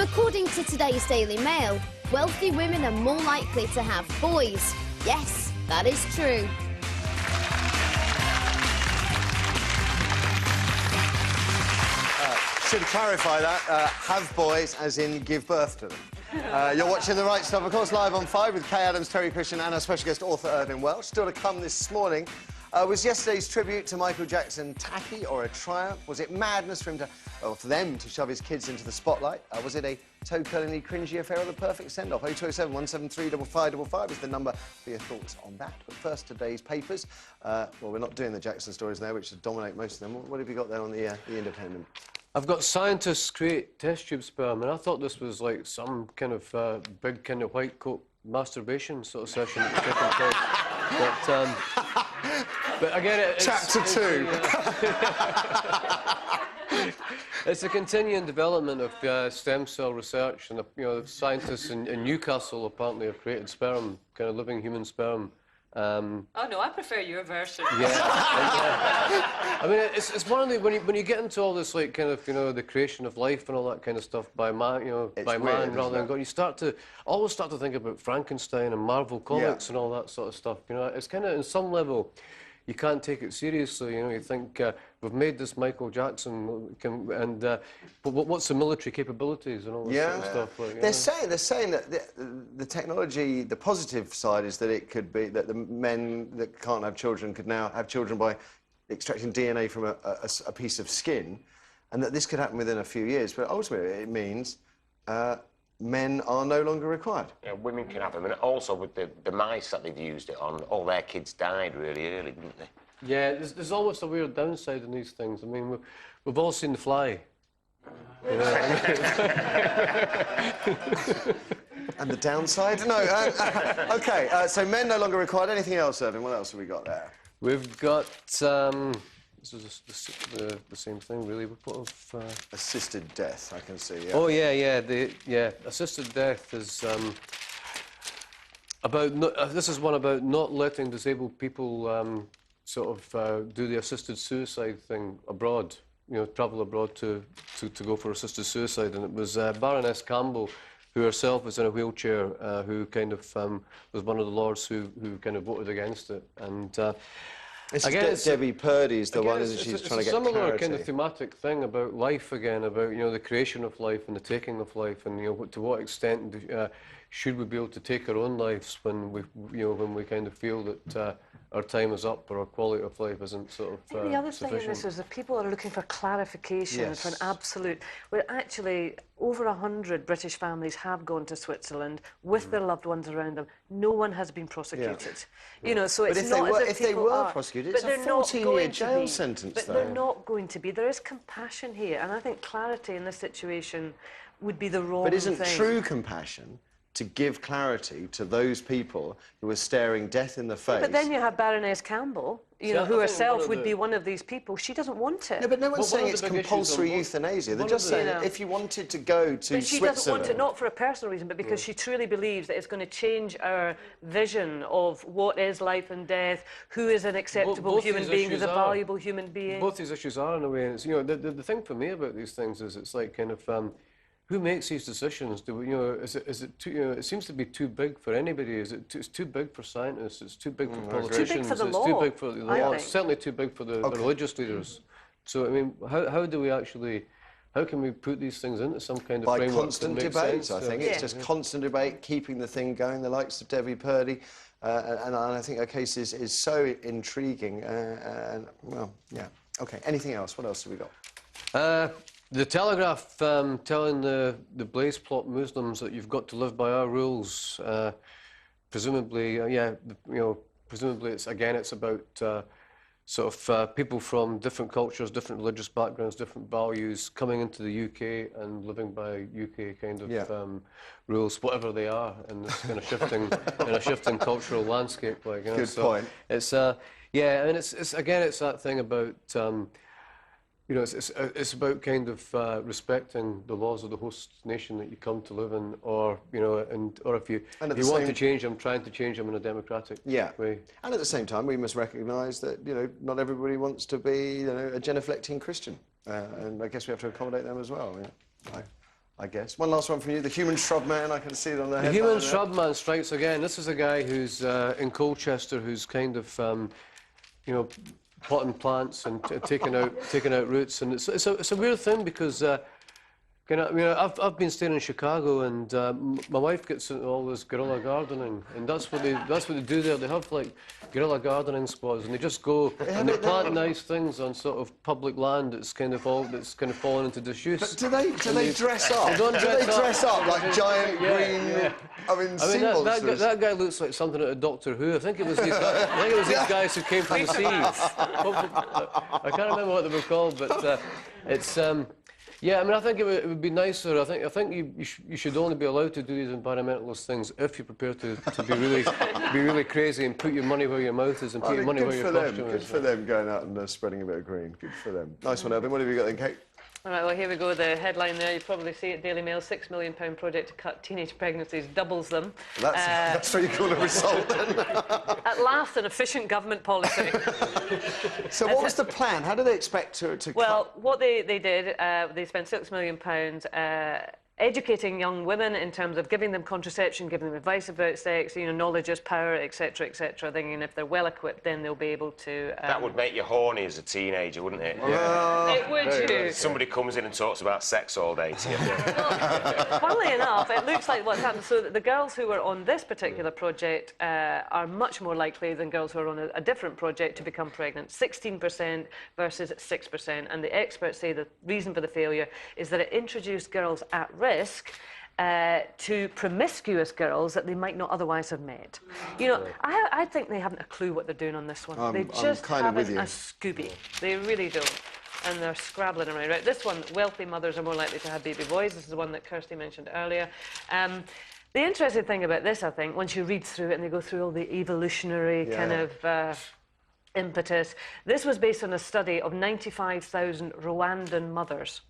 according to today's Daily Mail, wealthy women are more likely to have boys. Yes, that is true. Should clarify that, have boys as in give birth to them. You're watching The Right Stuff, of course, live on 5 with Kay Adams, Terry Christian and our special guest author Irvine Welsh. Still to come this morning was yesterday's tribute to Michael Jackson tacky or a triumph? Was it madness for him to, or for them to shove his kids into the spotlight? Was it a toe-curlingly cringy affair or the perfect send-off? 0207 173 5555 is the number for your thoughts on that. But first, today's papers. Well, we're not doing the Jackson stories now, which dominate most of them. What have you got there on the Independent? I've got scientists create test tube sperm, and I thought this was like some kind of big kind of white coat masturbation sort of session that was taking place. But again, it's... Chapter 2. It's a continuing development of stem cell research, and scientists in Newcastle apparently have created sperm, kind of living human sperm. Oh no, I prefer your version. Yeah, I mean, it's one of the when you get into all this like kind of the creation of life and all that kind of stuff by man, rather than God, you always start to think about Frankenstein and Marvel comics and all that sort of stuff. It's kind of, in some level, you can't take it seriously. You think we've made this Michael Jackson, but what's the military capabilities and all this sort of stuff? Like, they're saying that the technology, the positive side is that it could be that the men that can't have children could now have children by extracting DNA from a piece of skin, and that this could happen within a few years. But ultimately, it means men are no longer required. Yeah, women can have them, and also with the mice that they've used it on, all their kids died really early, didn't they? Yeah, there's almost a weird downside in these things. I mean, we've all seen The Fly. And the downside? No. OK, so men no longer required. Anything else, Irving? What else have we got there? We've got... This is the same thing, really. We put assisted death, I can see. Yeah. Oh yeah. Assisted death is this is one about not letting disabled people do the assisted suicide thing abroad. Travel abroad to go for assisted suicide, and it was Baroness Campbell, who herself was in a wheelchair, who kind of was one of the lords who kind of voted against it, and. Debbie Purdy's the one, isn't she? She's trying to get clarity. It's a similar kind of thematic thing about life again, about the creation of life and the taking of life, and to what extent should we be able to take our own lives when we kind of feel that our time is up or our quality of life isn't sort of the other thing in this is that people are looking for clarification for an absolute. Where actually over 100 British families have gone to Switzerland with their loved ones around them. No one has been prosecuted. So it's not as if they were prosecuted, it's a 14-year jail sentence. But they're not going to be. There is compassion here, and I think clarity in this situation would be the wrong thing. But isn't true compassion to give clarity to those people who are staring death in the face? But then you have Baroness Campbell, who herself would be one of these people. She doesn't want it. No, but no one's saying it's compulsory euthanasia. They're just saying that if you wanted to go to Switzerland... But she doesn't want it, not for a personal reason, but because she truly believes that it's going to change our vision of what is life and death, who is an acceptable human being, who's a valuable human being. Both these issues are, in a way. It's, the thing for me about these things is it's like kind of... who makes these decisions? Is it too? It seems to be too big for anybody. It's too big for scientists. It's too big for politicians. Too big for the law. It's too big for the law. It's certainly too big for the religious leaders. So I mean, how do we actually? How can we put these things into some kind of framework? By constant debate, I think. It's just constant debate, keeping the thing going. The likes of Debbie Purdy, and I think her case is so intriguing. Well, yeah. OK. Anything else? What else have we got? The Telegraph telling the Blaze plot Muslims that you've got to live by our rules. Presumably, presumably it's about people from different cultures, different religious backgrounds, different values coming into the UK and living by UK kind of rules, whatever they are, in this kind of shifting cultural landscape. Good point. It's and it's that thing about. It's about kind of respecting the laws of the host nation that you come to live in, or if you want to change them, trying to change them in a democratic way. And at the same time, we must recognise that not everybody wants to be a genuflecting Christian, and I guess we have to accommodate them as well. I guess. One last one from you. The human shrub man. I can see it on the headline. The human there. shrub man strikes again. This is a guy who's in Colchester who's kind of, you know, potting plants and taking out roots, and it's a weird thing because. I've been staying in Chicago, and my wife gets into all this guerrilla gardening, and that's what they do there. They have like guerrilla gardening squads, and they just go and they plant nice things on sort of public land that's kind of fallen into disuse. But do they dress up? They don't dress up like giant green? Yeah. I mean, sea monsters. That guy looks like something out of Doctor Who. I think it was these guys who came from the sea. I can't remember what they were called, but it's. Yeah, I mean, I think it would be nicer. I think you should only be allowed to do these environmentalist things if you're prepared to be really crazy and put your money where your mouth is and put your money where your costume is. Good for them going out and spreading a bit of green. Good for them. Nice one, Irvine. What have you got then, Kate? All right, well, here we go. The headline there, you probably see it, Daily Mail, £6 million project to cut teenage pregnancies, doubles them. That's what you call a result, then. At last, an efficient government policy. So what was the plan? How do they expect to cut? Well, what they did, they spent £6 million educating young women in terms of giving them contraception, giving them advice about sex, you know, knowledge is power, etc., etc. Thinking if they're well equipped, then they'll be able to. That would make you horny as a teenager, wouldn't it? Yeah. It would you. Somebody comes in and talks about sex all day to you. Well, funnily enough, it looks like what's happened. So the girls who were on this particular project are much more likely than girls who are on a different project to become pregnant. 16% versus 6%. And the experts say the reason for the failure is that it introduced girls at risk to promiscuous girls that they might not otherwise have met. You know, I think they haven't a clue what they're doing on this one. They just haven't a Scooby. They really don't. And they're scrabbling around. Right, this one, wealthy mothers are more likely to have baby boys. This is the one that Kirsty mentioned earlier. The interesting thing about this, I think, once you read through it and they go through all the evolutionary kind of impetus, this was based on a study of 95,000 Rwandan mothers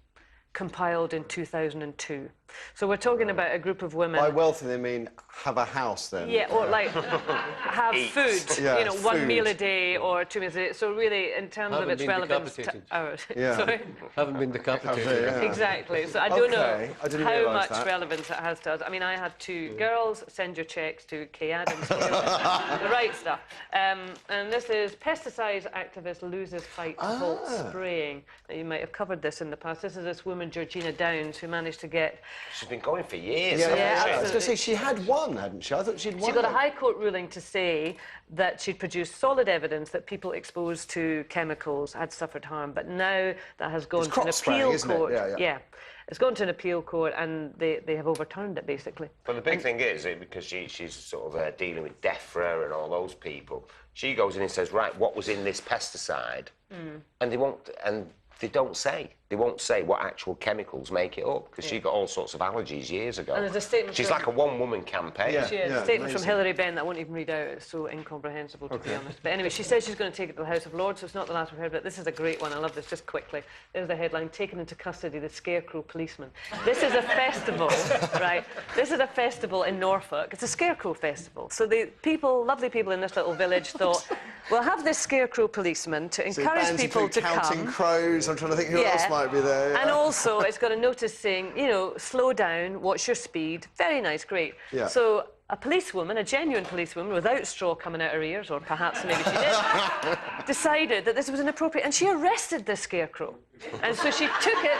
compiled in 2002. So we're talking about a group of women. By wealthy, they mean have a house, then? Yeah, or like have food, Yeah, you know, one food. meal a day or 2 meals a day. So really, in terms of its relevance to ours. Yeah. Sorry? Haven't been decapitated. Yeah. Exactly. So I don't know I didn't how realise much that. relevance it has to us. I mean, I had 2 girls. Send your checks to Kay Adams. The right stuff. And this is pesticides activist loses fight to halt spraying. Now, you might have covered this in the past. This is this woman, Georgina Downs, who managed to get. She's been going for years. Yeah, hasn't she? I was going to say, she had one, hadn't she? I thought she'd won. She got a High Court ruling to say that she'd produced solid evidence that people exposed to chemicals had suffered harm, but now that has gone to an appeal court. Yeah. It's gone to an appeal court, and they have overturned it, basically. But the big thing is, because she's sort of dealing with DEFRA and all those people, she goes in and says, right, what was in this pesticide? And they won't, and they don't say. They won't say what actual chemicals make it up, because she got all sorts of allergies years ago. And there's a statement She's from- like a one-woman campaign. She has a statement from Hilary Benn that I won't even read out. It's so incomprehensible, to be honest. But anyway, she says she's going to take it to the House of Lords, so it's not the last we've heard, but this is a great one. I love this. Just quickly. There's the headline, taken into custody, the scarecrow policeman. This is a festival, right? This is a festival in Norfolk. It's a scarecrow festival. So the people, lovely people in this little village thought, we'll have this scarecrow policeman to encourage people to counting come. crows. I'm trying to think who else might be there. Yeah. And also, it's got a notice saying, you know, slow down, watch your speed. Very nice, great. Yeah. So a policewoman, a genuine policewoman, without straw coming out her ears, or perhaps maybe she did, decided that this was inappropriate, and she arrested this scarecrow. And so she took it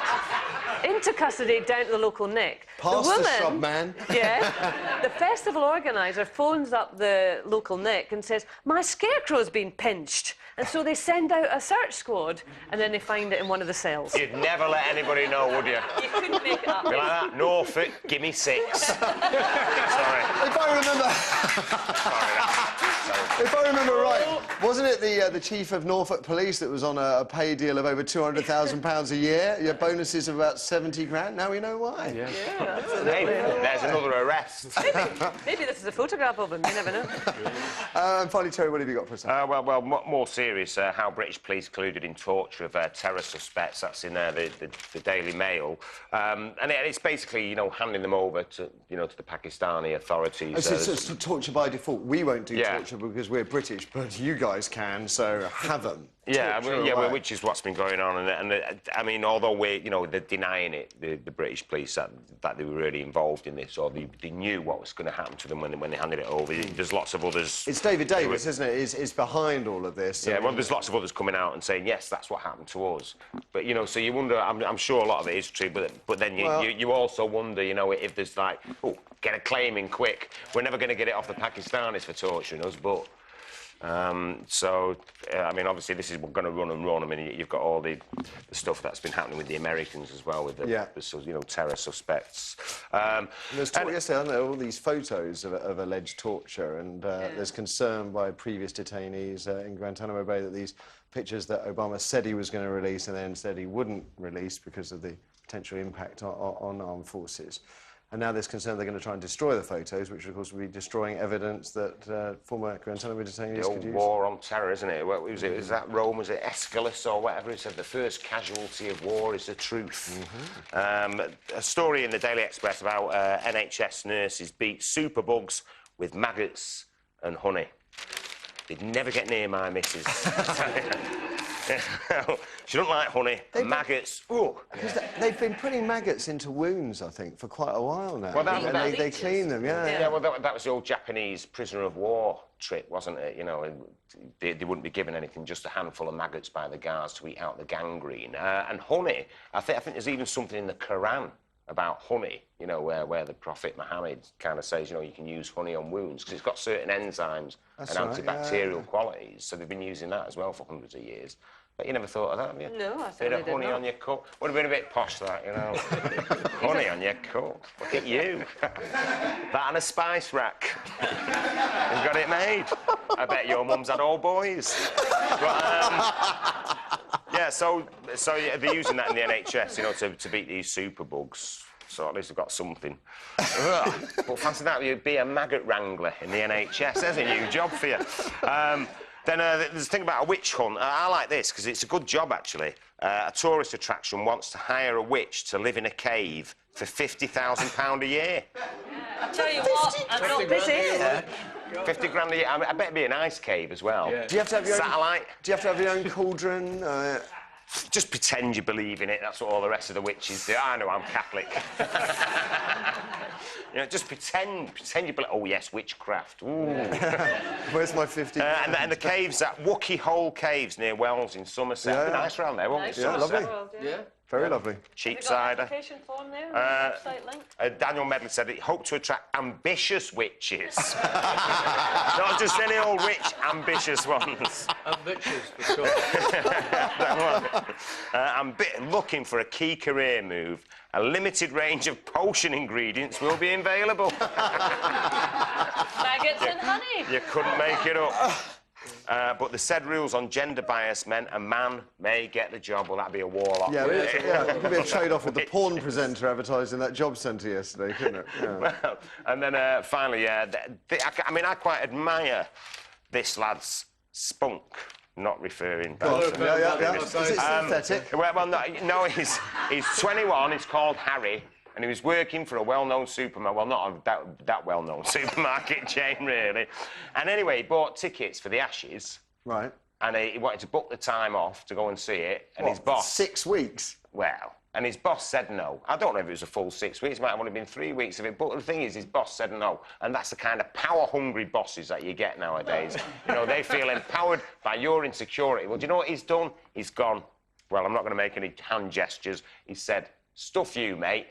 into custody down to the local Nick. Past the shrub man. Yeah. The festival organiser phones up the local Nick and says, my scarecrow's been pinched. And so they send out a search squad, and then they find it in one of the cells. You'd never let anybody know, would you? You couldn't make it up. Be like that, Norfolk, give me 6. Sorry. If I remember... If I remember right, wasn't it the chief of Norfolk Police that was on a pay deal of over £200,000 a year? Your bonuses of about 70 grand. Now we know why. Yeah, absolutely. Hey, there's another arrest. Maybe this is a photograph of him, you never know. And finally, Terry, what have you got for us? Well, more serious, how British police colluded in torture of terror suspects. That's in the Daily Mail. And it's basically, you know, handing them over to, you know, to the Pakistani authorities. It's torture by default. We won't do torture because we're British, but you guys can, so have them. Yeah, torture yeah, away. which is what's been going on, and I mean, although they're denying it, the British police that they were really involved in this, or they knew what was going to happen to them when they handed it over. There's lots of others. It's David Davis, isn't it? Is behind all of this. Yeah, well, there's lots of others coming out and saying yes, that's what happened to us. But so you wonder. I'm sure a lot of it is true, but then you also wonder, if there's like, oh, get a claim in quick. We're never going to get it off the Pakistanis for torturing us, but. I mean, obviously, this is going to run and run. I mean, you've got all the stuff that's been happening with the Americans as well, with the terror suspects. There's talk yesterday, aren't there, all these photos of alleged torture, and there's concern by previous detainees in Guantanamo Bay that these pictures that Obama said he was going to release and then said he wouldn't release because of the potential impact on armed forces. And now there's concern they're going to try and destroy the photos, which, of course, will be destroying evidence that former Guantanamo detainees could use. The war on terror, isn't it? What was it? Was that Rome? Was it Aeschylus or whatever? It said the first casualty of war is the truth. A story in the Daily Express about NHS nurses beat superbugs with maggots and honey. They'd never get near my missus. She doesn't like honey. Maggots. Ooh. Because they've been putting maggots into wounds, I think, for quite a while now. Well, they clean them, Yeah, well, that was the old Japanese prisoner of war trick, wasn't it? They wouldn't be given anything, just a handful of maggots by the guards to eat out the gangrene. And honey, I think there's even something in the Quran about honey, where the Prophet Muhammad kind of says, you can use honey on wounds because it's got certain enzymes and antibacterial qualities. So they've been using that as well for hundreds of years. But you never thought of that, have you? No, I Bit certainly of did honey not. on your cup. Would have been a bit posh, that, Honey on your cup. Look at you. That and a spice rack. You've got it made. I bet your mum's had all boys. But, yeah, so they're using that in the NHS, to beat these superbugs. So at least they've got something. But fancy that, you'd be a maggot wrangler in the NHS. There's a new job for you. Then there's a thing about a witch hunt. I like this because it's a good job, actually. A tourist attraction wants to hire a witch to live in a cave for £50,000 a year. I tell you what, I'm not busy. 50 grand a year. I bet it'd be a nice cave as well. Yeah. Do you have to have your satellite? Do you have to have your own cauldron? Just pretend you believe in it. That's what all the rest of the witches do. I know, I'm Catholic. Just pretend you believe. Oh yes, witchcraft. Ooh. Where's my 50? And the caves at Wookey Hole Caves near Wells in Somerset. Yeah. It'd be nice around there, won't it? Yeah, lovely. Yeah. Very lovely. Cheap Have you got an cider. application form there? Website link? Daniel Medley said he hoped to attract ambitious witches. Not just any old witch, ambitious ones. Ambitious, for sure. I'm looking for a key career move. A limited range of potion ingredients will be available. Maggots and honey. You couldn't make it up. But the said rules on gender bias meant a man may get the job. Well, that'd be a warlock. Yeah, it could be a trade-off with the porn presenter advertising that job centre yesterday, couldn't it? Yeah. Well, and then finally, I quite admire this lad's spunk. Not referring back to Yeah. Is it synthetic? Well, no, he's 21, he's called Harry, and he was working for a well-known supermarket, well, not that well-known supermarket chain, really. And anyway, he bought tickets for the Ashes. Right. And he wanted to book the time off to go and see it, and his boss... 6 weeks? Well, and his boss said no. I don't know if it was a full 6 weeks, it might have only been 3 weeks of it, but the thing is, his boss said no. And that's the kind of power-hungry bosses that you get nowadays. They feel empowered by your insecurity. Well, do you know what he's done? He's gone, well, I'm not going to make any hand gestures. He said, stuff you, mate.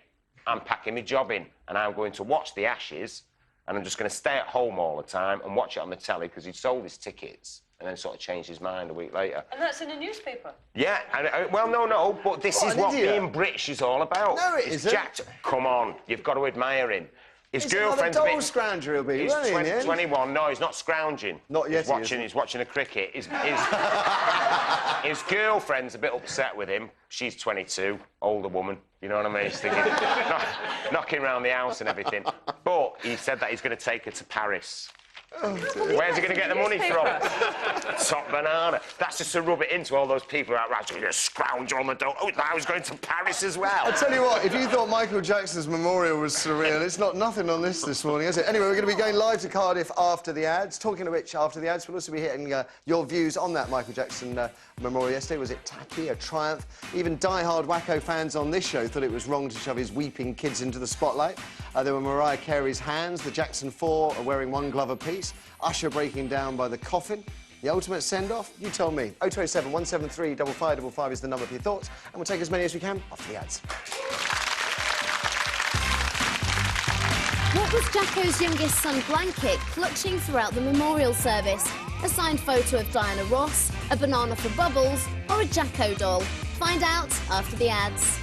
I'm packing my job in, and I'm going to watch the Ashes, and I'm just going to stay at home all the time and watch it on the telly, because he'd sold his tickets and then sort of changed his mind a week later. And that's in a newspaper? Yeah, well, no, but this is what being British is all about. No, it isn't. Jack, come on, you've got to admire him. His girlfriend's another dole scrounger he'll be, he's won't he, in the end? 21. No, he's not scrounging. Not yet, He's watching the cricket. His girlfriend's a bit upset with him. She's 22, older woman. You know what I mean? He's thinking, knocking around the house and everything. But he said that he's going to take her to Paris. Where's he going to get the money from? Top banana. That's just to rub it into all those people out right. You're a scoundrel on the door. Oh, now he's going to Paris as well. I'll tell you what, if you thought Michael Jackson's memorial was surreal, it's not nothing on this morning, is it? Anyway, we're going to be going live to Cardiff after the ads. Talking of which, after the ads, we'll also be hitting your views on that Michael Jackson memorial yesterday. Was it tacky, a triumph? Even die-hard wacko fans on this show thought it was wrong to shove his weeping kids into the spotlight. There were Mariah Carey's hands, the Jackson 4 are wearing one glove apiece, Usher breaking down by the coffin. The ultimate send-off? You tell me. 0207 173 5555 is the number for your thoughts, and we'll take as many as we can after the ads. What was Jacko's youngest son, Blanket, clutching throughout the memorial service? A signed photo of Diana Ross, a banana for Bubbles, or a Jacko doll? Find out after the ads.